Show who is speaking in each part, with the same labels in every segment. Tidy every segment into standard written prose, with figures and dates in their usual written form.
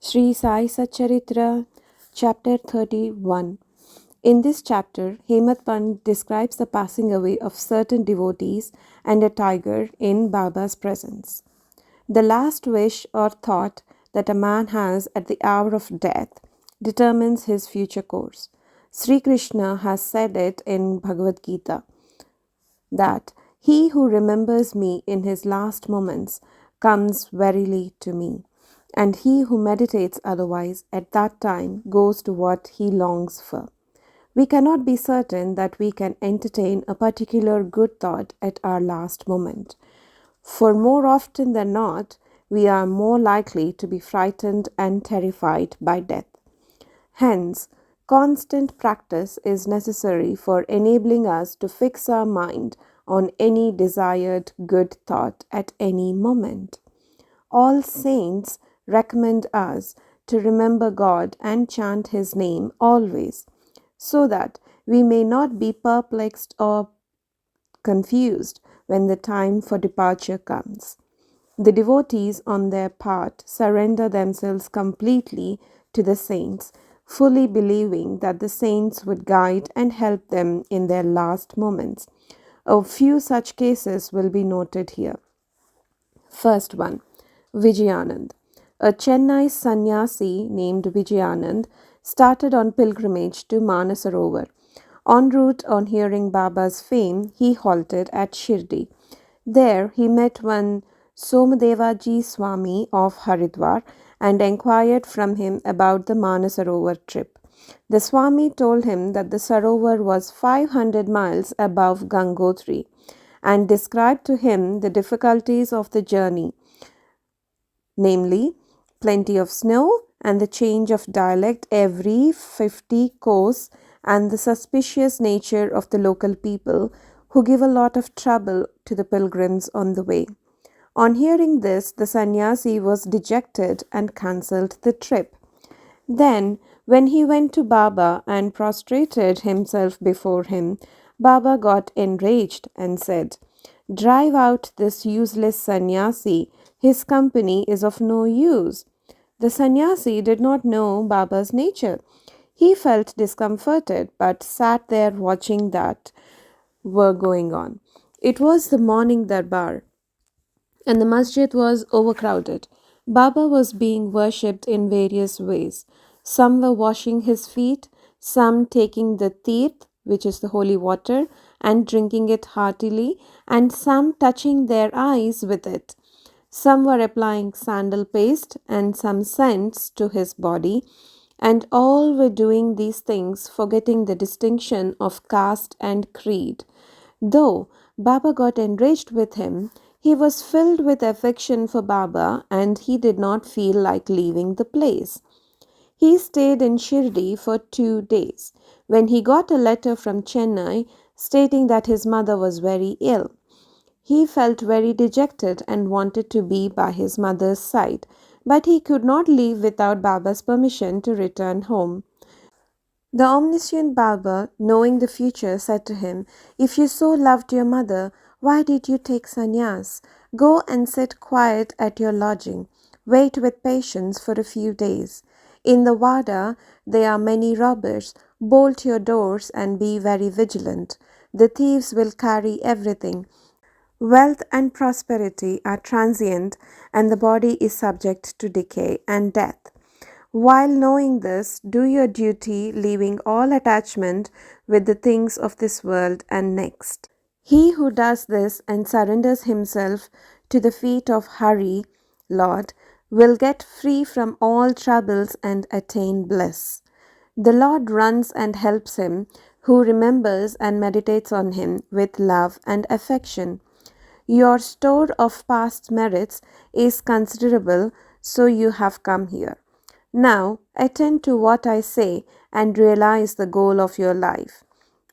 Speaker 1: Shirdi Sai Satcharitra, Chapter 31. In this chapter, Hemat Pant describes the passing away of certain devotees and a tiger in Baba's presence. The last wish or thought that a man has at the hour of death determines his future course. Sri Krishna has said it in Bhagavad Gita that he who remembers me in his last moments comes verily to me, and he who meditates otherwise at that time goes to what he longs for. We cannot be certain that we can entertain a particular good thought at our last moment, for more often than not, we are more likely to be frightened and terrified by death. Hence, constant practice is necessary for enabling us to fix our mind on any desired good thought at any moment. All saints recommend us to remember God and chant His name always, so that we may not be perplexed or confused when the time for departure comes. The devotees, on their part, surrender themselves completely to the saints, fully believing that the saints would guide and help them in their last moments. A few such cases will be noted here. First one, Vijayanand. A Chennai sannyasi named Vijayanand started on pilgrimage to Manasarovar. En route, on hearing Baba's fame, he halted at Shirdi. There he met one Somadevaji Swami of Haridwar and inquired from him about the Manasarovar trip. The Swami told him that the Sarovar was 500 miles above Gangotri and described to him the difficulties of the journey, namely, plenty of snow and the change of dialect every 50 kos and the suspicious nature of the local people who give a lot of trouble to the pilgrims on the way. On hearing this, the sannyasi was dejected and cancelled the trip. Then, when he went to Baba and prostrated himself before him, Baba got enraged and said, "Drive out this useless sannyasi. His company is of no use." The sannyasi did not know Baba's nature. He felt discomforted but sat there watching that were going on. It was the morning darbar and the masjid was overcrowded. Baba was being worshipped in various ways. Some were washing his feet, some taking the teerth, which is the holy water, and drinking it heartily, and some touching their eyes with it. Some were applying sandal paste and some scents to his body, and all were doing these things forgetting the distinction of caste and creed. Though Baba got enraged with him, he was filled with affection for Baba and he did not feel like leaving the place. He stayed in Shirdi for 2 days, when he got a letter from Chennai stating that his mother was very ill. He felt very dejected and wanted to be by his mother's side, but he could not leave without Baba's permission to return home. The omniscient Baba, knowing the future, said to him, "If you so loved your mother, why did you take sannyas? Go and sit quiet at your lodging. Wait with patience for a few days. In the Vada there are many robbers. Bolt your doors and be very vigilant. The thieves will carry everything. Wealth and prosperity are transient, and the body is subject to decay and death. While knowing this, do your duty, leaving all attachment with the things of this world and next. He who does this and surrenders himself to the feet of Hari, Lord, will get free from all troubles and attain bliss. The Lord runs and helps him who remembers and meditates on him with love and affection. Your store of past merits is considerable, so you have come here. Now attend to what I say and realize the goal of your life.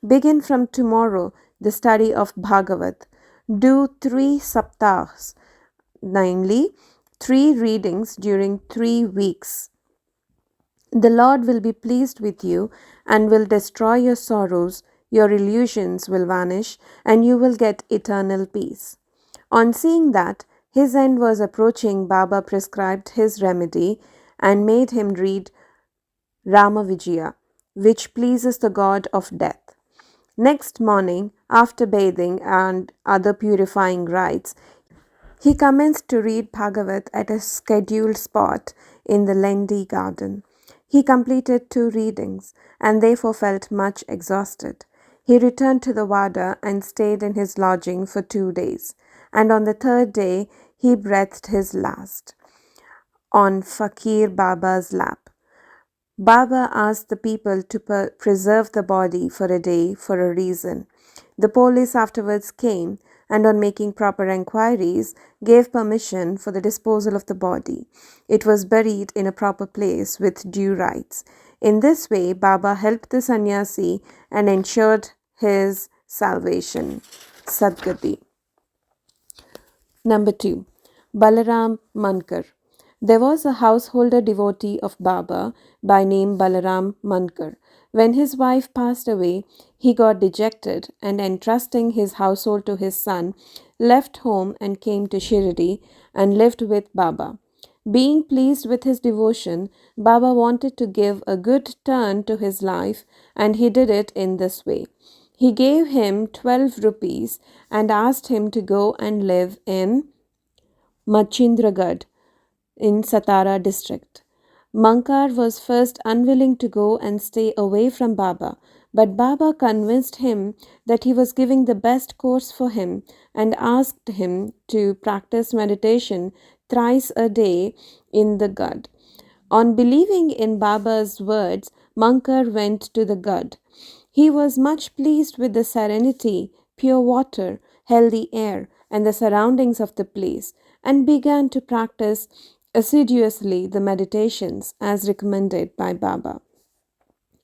Speaker 1: Begin from tomorrow the study of Bhagavat. Do 3 saptahs, namely 3 readings during 3 weeks. The Lord will be pleased with you and will destroy your sorrows, your illusions will vanish, and you will get eternal peace. On seeing that his end was approaching, Baba prescribed his remedy and made him read Ramavijaya, which pleases the god of death. Next morning, after bathing and other purifying rites, he commenced to read Bhagavat at a scheduled spot in the Lendi garden. He completed 2 readings and therefore felt much exhausted. He returned to the Wada and stayed in his lodging for 2 days, and on the third day he breathed his last on Fakir Baba's lap. Baba asked the people to preserve the body for a day for a reason. The police afterwards came and, on making proper enquiries, gave permission for the disposal of the body. It was buried in a proper place with due rites. In this way, Baba helped the sannyasi and ensured his salvation. Sadgati. Number 2. Balaram Mankar. There was a householder devotee of Baba by name Balaram Mankar. When his wife passed away, he got dejected and, entrusting his household to his son, left home and came to Shirdi and lived with Baba. Being pleased with his devotion, Baba wanted to give a good turn to his life, and he did it in this way. He gave him 12 rupees and asked him to go and live in Machindragarh in Satara district. Mankar was first unwilling to go and stay away from Baba, but Baba convinced him that he was giving the best course for him and asked him to practice meditation thrice a day in the Gad. On believing in Baba's words, Mankar went to the Gad. He was much pleased with the serenity, pure water, healthy air, and the surroundings of the place, and began to practice assiduously the meditations as recommended by Baba.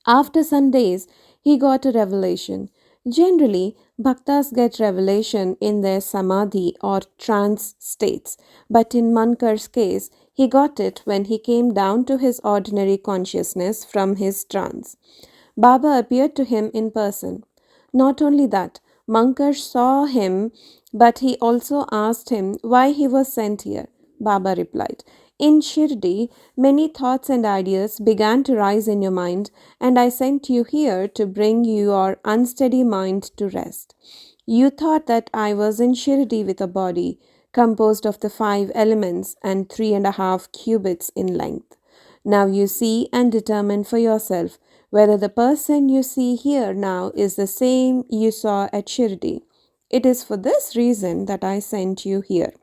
Speaker 1: After some days, he got a revelation. Generally, bhaktas get revelation in their samadhi or trance states, but in Mankar's case, he got it when he came down to his ordinary consciousness from his trance. Baba appeared to him in person. Not only that, Mankar saw him, but he also asked him why he was sent here. Baba replied, "In Shirdi, many thoughts and ideas began to rise in your mind, and I sent you here to bring your unsteady mind to rest. You thought that I was in Shirdi with a body composed of the 5 elements and 3.5 cubits in length. Now you see and determine for yourself whether the person you see here now is the same you saw at Shirdi. It is for this reason that I sent you here."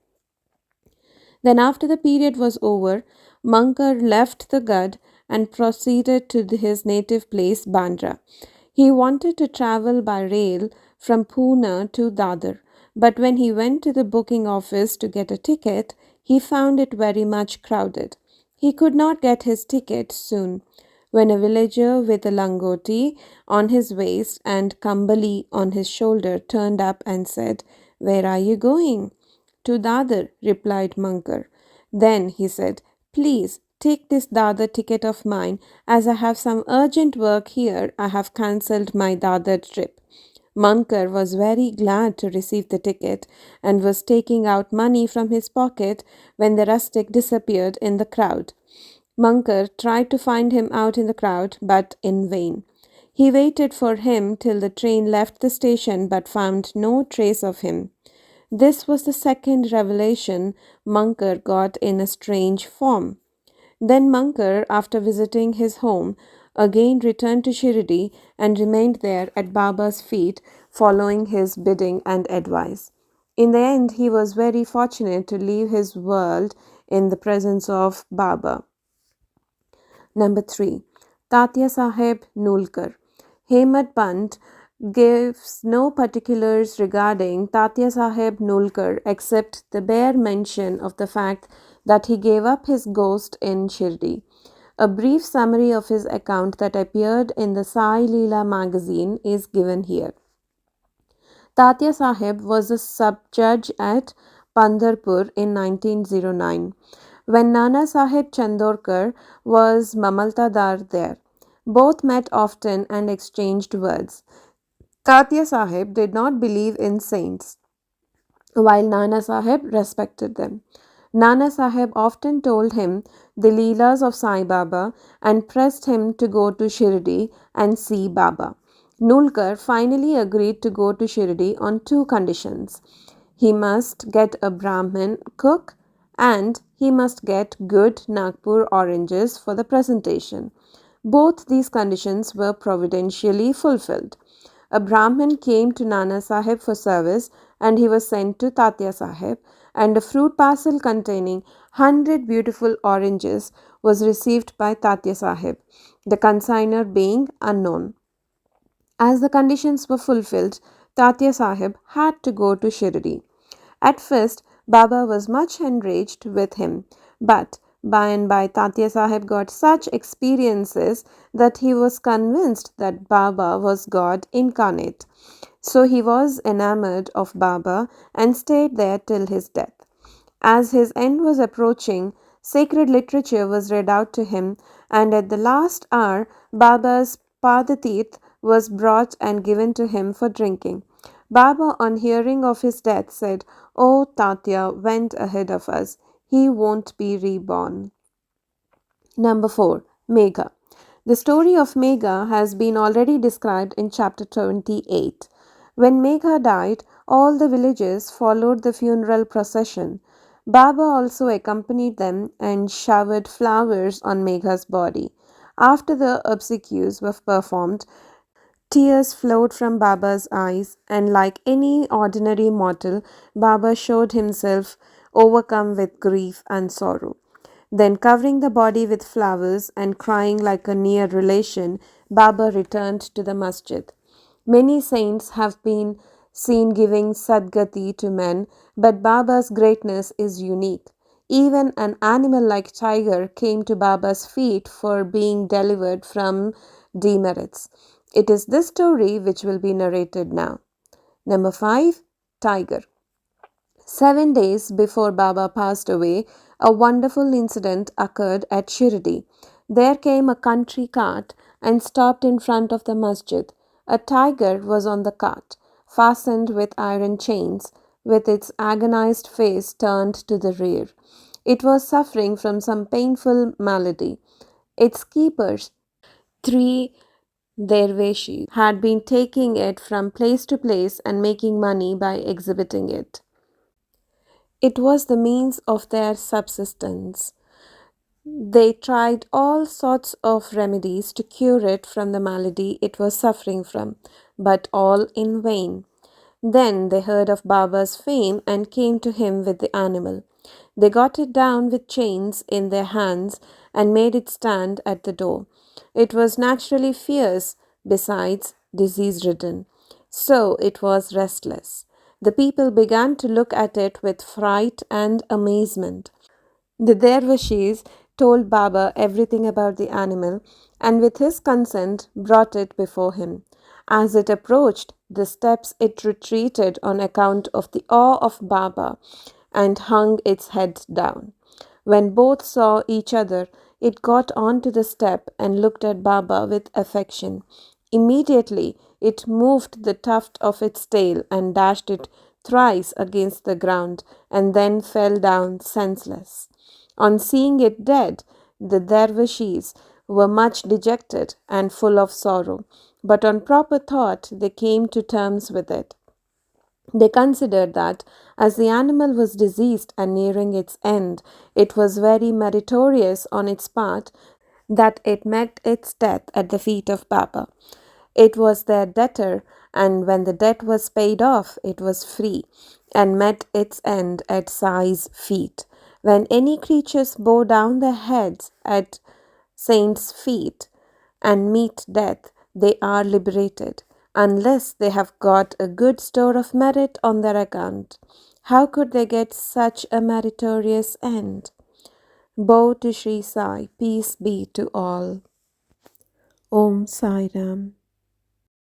Speaker 1: Then, after the period was over, Mankar left the Gad and proceeded to his native place, Bandra. He wanted to travel by rail from Pune to Dadar, but when he went to the booking office to get a ticket, he found it very much crowded. He could not get his ticket soon, when a villager with a langoti on his waist and kambali on his shoulder turned up and said, "Where are you going?" "To Dadar," replied Mankar. Then he said, "Please take this Dadar ticket of mine. As I have some urgent work here, I have cancelled my Dadar trip." Mankar was very glad to receive the ticket and was taking out money from his pocket when the rustic disappeared in the crowd. Mankar tried to find him out in the crowd, but in vain. He waited for him till the train left the station but found no trace of him. This was the second revelation Mankar got in a strange form. Then Mankar, after visiting his home, again returned to Shirdi and remained there at Baba's feet, following his bidding and advice. In the end, he was very fortunate to leave his world in the presence of Baba. Number 3. Tatya Sahib Nulkar. Hemad Pant gives no particulars regarding Tatya Sahib Nulkar except the bare mention of the fact that he gave up his ghost in Shirdi. A brief summary of his account that appeared in the Sai Leela magazine is given here. Tatya Sahib was a sub-judge at Pandharpur in 1909, when Nana Sahib Chandorkar was Mamaltadar there. Both met often and exchanged words. Tatya Sahib did not believe in saints, while Nana Sahib respected them. Nana Sahib often told him the Leelas of Sai Baba and pressed him to go to Shirdi and see Baba. Nulkar finally agreed to go to Shirdi on two conditions. He must get a Brahmin cook and he must get good Nagpur oranges for the presentation. Both these conditions were providentially fulfilled. A Brahmin came to Nana Sahib for service and he was sent to Tatya Sahib, and a fruit parcel containing 100 beautiful oranges was received by Tatya Sahib, the consigner being unknown. As the conditions were fulfilled, Tatya Sahib had to go to Shirdi. At first, Baba was much enraged with him, but by and by Tatya Sahib got such experiences that he was convinced that Baba was God incarnate. So he was enamored of Baba and stayed there till his death. As his end was approaching, sacred literature was read out to him, and at the last hour, Baba's Padatit was brought and given to him for drinking. Baba, on hearing of his death, said, "Oh, Tatya went ahead of us. He won't be reborn." Number 4. Megha. The story of Megha has been already described in chapter 28. When Megha died, all the villagers followed the funeral procession. Baba also accompanied them and showered flowers on Megha's body. After the obsequies were performed, tears flowed from Baba's eyes, and like any ordinary mortal, Baba showed himself overcome with grief and sorrow. Then, covering the body with flowers and crying like a near relation, Baba returned to the masjid. Many saints have been seen giving sadgati to men, but Baba's greatness is unique. Even an animal like tiger came to Baba's feet for being delivered from demerits. It is this story which will be narrated now. Number 5. Tiger. 7 days before Baba passed away, a wonderful incident occurred at Shirdi. There came a country cart and stopped in front of the masjid. A tiger was on the cart, fastened with iron chains, with its agonized face turned to the rear. It was suffering from some painful malady. Its keepers, three dervishis, had been taking it from place to place and making money by exhibiting it. It was the means of their subsistence. They tried all sorts of remedies to cure it from the malady it was suffering from, but all in vain. Then they heard of Baba's fame and came to him with the animal. They got it down with chains in their hands and made it stand at the door. It was naturally fierce, besides disease ridden. So it was restless. The people began to look at it with fright and amazement. The dervishes told Baba everything about the animal and with his consent brought it before him. As it approached the steps, it retreated on account of the awe of Baba and hung its head down. When both saw each other, it got onto the step and looked at Baba with affection. Immediately, it moved the tuft of its tail and dashed it thrice against the ground and then fell down senseless. On seeing it dead, the dervishes were much dejected and full of sorrow, but on proper thought they came to terms with it. They considered that, as the animal was diseased and nearing its end, it was very meritorious on its part that it met its death at the feet of Baba. It was their debtor, and when the debt was paid off, it was free and met its end at Sai's feet. When any creatures bow down their heads at saints' feet and meet death, they are liberated, unless they have got a good store of merit on their account. How could they get such a meritorious end? Bow to Shri Sai, peace be to all. Om Sai Ram.